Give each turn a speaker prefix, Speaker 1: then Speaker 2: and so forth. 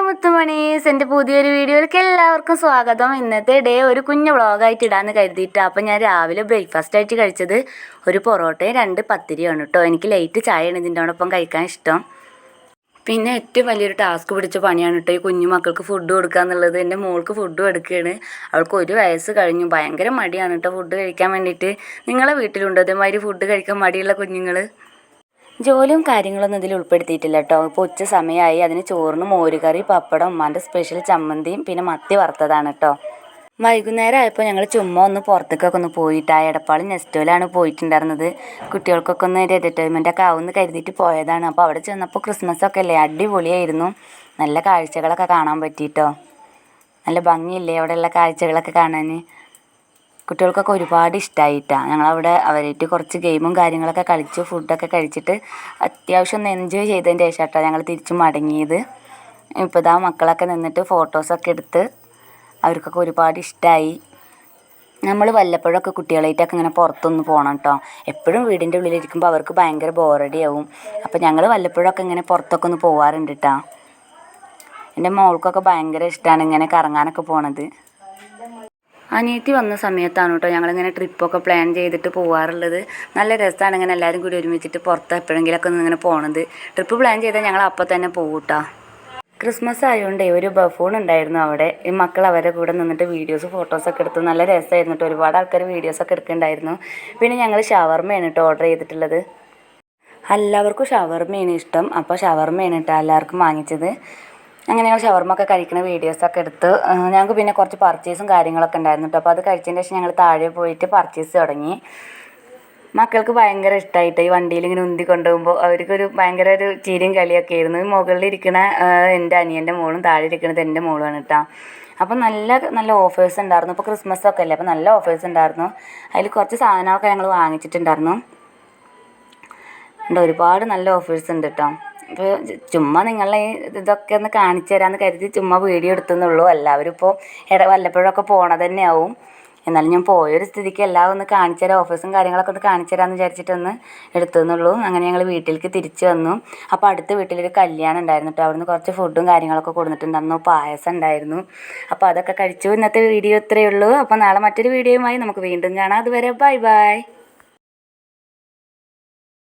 Speaker 1: മുത്തുമണീസ്, എൻ്റെ പുതിയൊരു വീഡിയോയിലേക്ക് എല്ലാവർക്കും സ്വാഗതം. ഇന്നത്തെ ഡേ ഒരു കുഞ്ഞു വ്ളോഗായിട്ട് ഇടാമെന്ന് കരുതിയിട്ടാണ്. അപ്പോൾ ഞാൻ രാവിലെ ബ്രേക്ക്ഫാസ്റ്റ് ആയിട്ട് കഴിച്ചത് ഒരു പൊറോട്ടയും 2 പത്തിരിയാണ് കേട്ടോ. എനിക്ക് ലൈറ്റ് ചായയാണ് ഇതിൻ്റെയോടൊപ്പം കഴിക്കാൻ ഇഷ്ടം. പിന്നെ ഏറ്റവും വലിയൊരു ടാസ്ക് പിടിച്ച പണിയാണ് കേട്ടോ ഈ കുഞ്ഞു മക്കൾക്ക് ഫുഡ് കൊടുക്കുക എന്നുള്ളത്. എൻ്റെ മോൾക്ക് ഫുഡ് എടുക്കുകയാണ്. അവൾക്ക് 1 വയസ്സ് കഴിഞ്ഞു. ഭയങ്കര മടിയാണ് കേട്ടോ ഫുഡ് കഴിക്കാൻ വേണ്ടിയിട്ട്. നിങ്ങളെ വീട്ടിലുണ്ടോ അതേമാതിരി ഫുഡ് കഴിക്കാൻ മടിയുള്ള കുഞ്ഞുങ്ങൾ? ജോലിയും കാര്യങ്ങളൊന്നും ഇതിൽ ഉൾപ്പെടുത്തിയിട്ടില്ല കേട്ടോ. ഇപ്പോൾ ഉച്ച സമയമായി. അതിന് ചോറിന് മോരുകറി, പപ്പടം, ഉമ്മാൻ്റെ സ്പെഷ്യൽ ചമ്മന്തിയും പിന്നെ മത്തി വറുത്തതാണ് കേട്ടോ. വൈകുന്നേരം ആയപ്പോൾ ഞങ്ങൾ ചുമ്മാ ഒന്ന് പുറത്തേക്കൊക്കെ ഒന്ന് പോയിട്ട് ആ എടപ്പാളും നെസ്റ്റോയിലാണ് പോയിട്ടുണ്ടായിരുന്നത്. കുട്ടികൾക്കൊക്കെ ഒന്ന് ഒരു എൻ്റർടൈൻമെൻ്റ് ഒക്കെ ആവുമെന്ന് കരുതിയിട്ട് പോയതാണ്. അപ്പോൾ അവിടെ ചെന്നപ്പോൾ ക്രിസ്മസ് അല്ലേ, അടിപൊളിയായിരുന്നു. നല്ല കാഴ്ചകളൊക്കെ കാണാൻ പറ്റിയിട്ടോ. നല്ല ഭംഗിയില്ലേ അവിടെയുള്ള കാഴ്ചകളൊക്കെ കാണാൻ. കുട്ടികൾക്കൊക്കെ ഒരുപാട് ഇഷ്ടമായിട്ടാണ്. ഞങ്ങളവിടെ അവരായിട്ട് കുറച്ച് ഗെയിമും കാര്യങ്ങളൊക്കെ കളിച്ചു ഫുഡൊക്കെ കഴിച്ചിട്ട് അത്യാവശ്യം ഒന്ന് എൻജോയ് ചെയ്തതിൻ്റെ ശേഷമാട്ടോ ഞങ്ങൾ തിരിച്ച് മടങ്ങിയത്. ഇപ്പോൾ ഇതാ മക്കളൊക്കെ നിന്നിട്ട് ഫോട്ടോസൊക്കെ എടുത്ത് അവർക്കൊക്കെ ഒരുപാട് ഇഷ്ടമായി. നമ്മൾ വല്ലപ്പോഴൊക്കെ കുട്ടികളായിട്ടൊക്കെ ഇങ്ങനെ പുറത്തൊന്ന് പോകണം കേട്ടോ. എപ്പോഴും വീടിൻ്റെ ഉള്ളിലിരിക്കുമ്പോൾ അവർക്ക് ഭയങ്കര ബോറടിയാവും. അപ്പോൾ ഞങ്ങൾ വല്ലപ്പോഴൊക്കെ ഇങ്ങനെ പുറത്തൊക്കെ ഒന്ന് പോകാറുണ്ട് കേട്ടോ. എൻ്റെ മോൾക്കൊക്കെ ഭയങ്കര ഇഷ്ടമാണ് ഇങ്ങനെ കറങ്ങാനൊക്കെ പോണത്. അനിയത്തി വന്ന സമയത്താണ് കേട്ടോ ഞങ്ങളിങ്ങനെ ട്രിപ്പൊക്കെ പ്ലാൻ ചെയ്തിട്ട് പോകാറുള്ളത്. നല്ല രസമാണ് ഇങ്ങനെ എല്ലാവരും കൂടി ഒരുമിച്ചിട്ട് പുറത്ത് എപ്പോഴെങ്കിലുമൊക്കെ ഒന്ന് ഇങ്ങനെ പോണത്. ട്രിപ്പ് പ്ലാൻ ചെയ്താൽ ഞങ്ങൾ അപ്പോൾ തന്നെ പോകും കേട്ടോ. ക്രിസ്മസ് ആയതുകൊണ്ടേ ഒരു ബഫൂൺ ഉണ്ടായിരുന്നു അവിടെ. ഈ മക്കൾ അവരുടെ കൂടെ നിന്നിട്ട് വീഡിയോസ് ഫോട്ടോസൊക്കെ എടുത്തു. നല്ല രസമായിരുന്നു കേട്ടോ. ഒരുപാട് ആൾക്കാർ വീഡിയോസൊക്കെ എടുക്കുന്നുണ്ടായിരുന്നു. പിന്നെ ഞങ്ങൾ ഷവർമ്മയാണ് കേട്ടോ ഓർഡർ ചെയ്തിട്ടുള്ളത്. എല്ലാവർക്കും ഷവർമ്മയാണ് ഇഷ്ടം. അപ്പോൾ ഷവർമ്മയാണ് കേട്ടോ എല്ലാവർക്കും വാങ്ങിച്ചത്. അങ്ങനെ ഞങ്ങൾ ഷവർമ്മ ഒക്കെ കഴിക്കുന്ന വീഡിയോസൊക്കെ എടുത്ത് ഞങ്ങൾക്ക് പിന്നെ കുറച്ച് പർച്ചേസും കാര്യങ്ങളൊക്കെ ഉണ്ടായിരുന്നു കേട്ടോ. അപ്പോൾ അത് കഴിച്ചതിന് ശേഷം ഞങ്ങൾ താഴെ പോയിട്ട് പർച്ചേസ് തുടങ്ങി. മക്കൾക്ക് ഭയങ്കര ഇഷ്ടമായിട്ട് ഈ വണ്ടിയിൽ ഇങ്ങനെ ഉന്തി കൊണ്ടുപോകുമ്പോൾ അവർക്കൊരു ഭയങ്കര ഒരു ചിരിയും കളിയൊക്കെ ആയിരുന്നു. മുകളിലിരിക്കുന്ന എൻ്റെ അനിയൻ്റെ മോളും താഴെ ഇരിക്കുന്നത് എൻ്റെ മോളുമാണ് കേട്ടോ. അപ്പോൾ നല്ല നല്ല ഓഫേഴ്സ് ഉണ്ടായിരുന്നു. ഇപ്പോൾ ക്രിസ്മസ് ഒക്കെ അല്ലേ, അപ്പോൾ നല്ല ഓഫേഴ്സ് ഉണ്ടായിരുന്നു. അതിൽ കുറച്ച് സാധനമൊക്കെ ഞങ്ങൾ വാങ്ങിച്ചിട്ടുണ്ടായിരുന്നു. ഒരുപാട് നല്ല ഓഫേഴ്സ് ഉണ്ട് കേട്ടോ. ഇപ്പോൾ ചുമ്മാ നിങ്ങളെ ഇതൊക്കെ ഒന്ന് കാണിച്ചു തരാമെന്ന് കരുതി ചുമ്മാ വീഡിയോ എടുത്തെന്നുള്ളൂ. എല്ലാവരും ഇപ്പോൾ വല്ലപ്പോഴൊക്കെ പോണത് തന്നെയാവും. എന്നാലും ഞാൻ പോയൊരു സ്ഥിതിക്ക് എല്ലാം ഒന്ന് കാണിച്ചു തരാം, ഓഫീസും കാര്യങ്ങളൊക്കെ ഒന്ന് കാണിച്ചു തരാമെന്ന് വിചാരിച്ചിട്ടൊന്ന് എടുത്തെന്നുള്ളൂ. അങ്ങനെ ഞങ്ങൾ വീട്ടിലേക്ക് തിരിച്ചു വന്നു. അപ്പോൾ അടുത്ത വീട്ടിലൊരു കല്യാണം ഉണ്ടായിരുന്നു കേട്ടോ. അവിടുന്ന് കുറച്ച് ഫുഡും കാര്യങ്ങളൊക്കെ കൊടുത്തിട്ടുണ്ടായിരുന്നു. പായസം ഉണ്ടായിരുന്നു. അപ്പോൾ അതൊക്കെ കഴിച്ചു. ഇന്നത്തെ വീഡിയോ ഇത്രയേ ഉള്ളൂ. അപ്പോൾ നാളെ മറ്റൊരു വീഡിയോയുമായി നമുക്ക് വീണ്ടും കാണാം. അതുവരെ ബൈ ബൈ.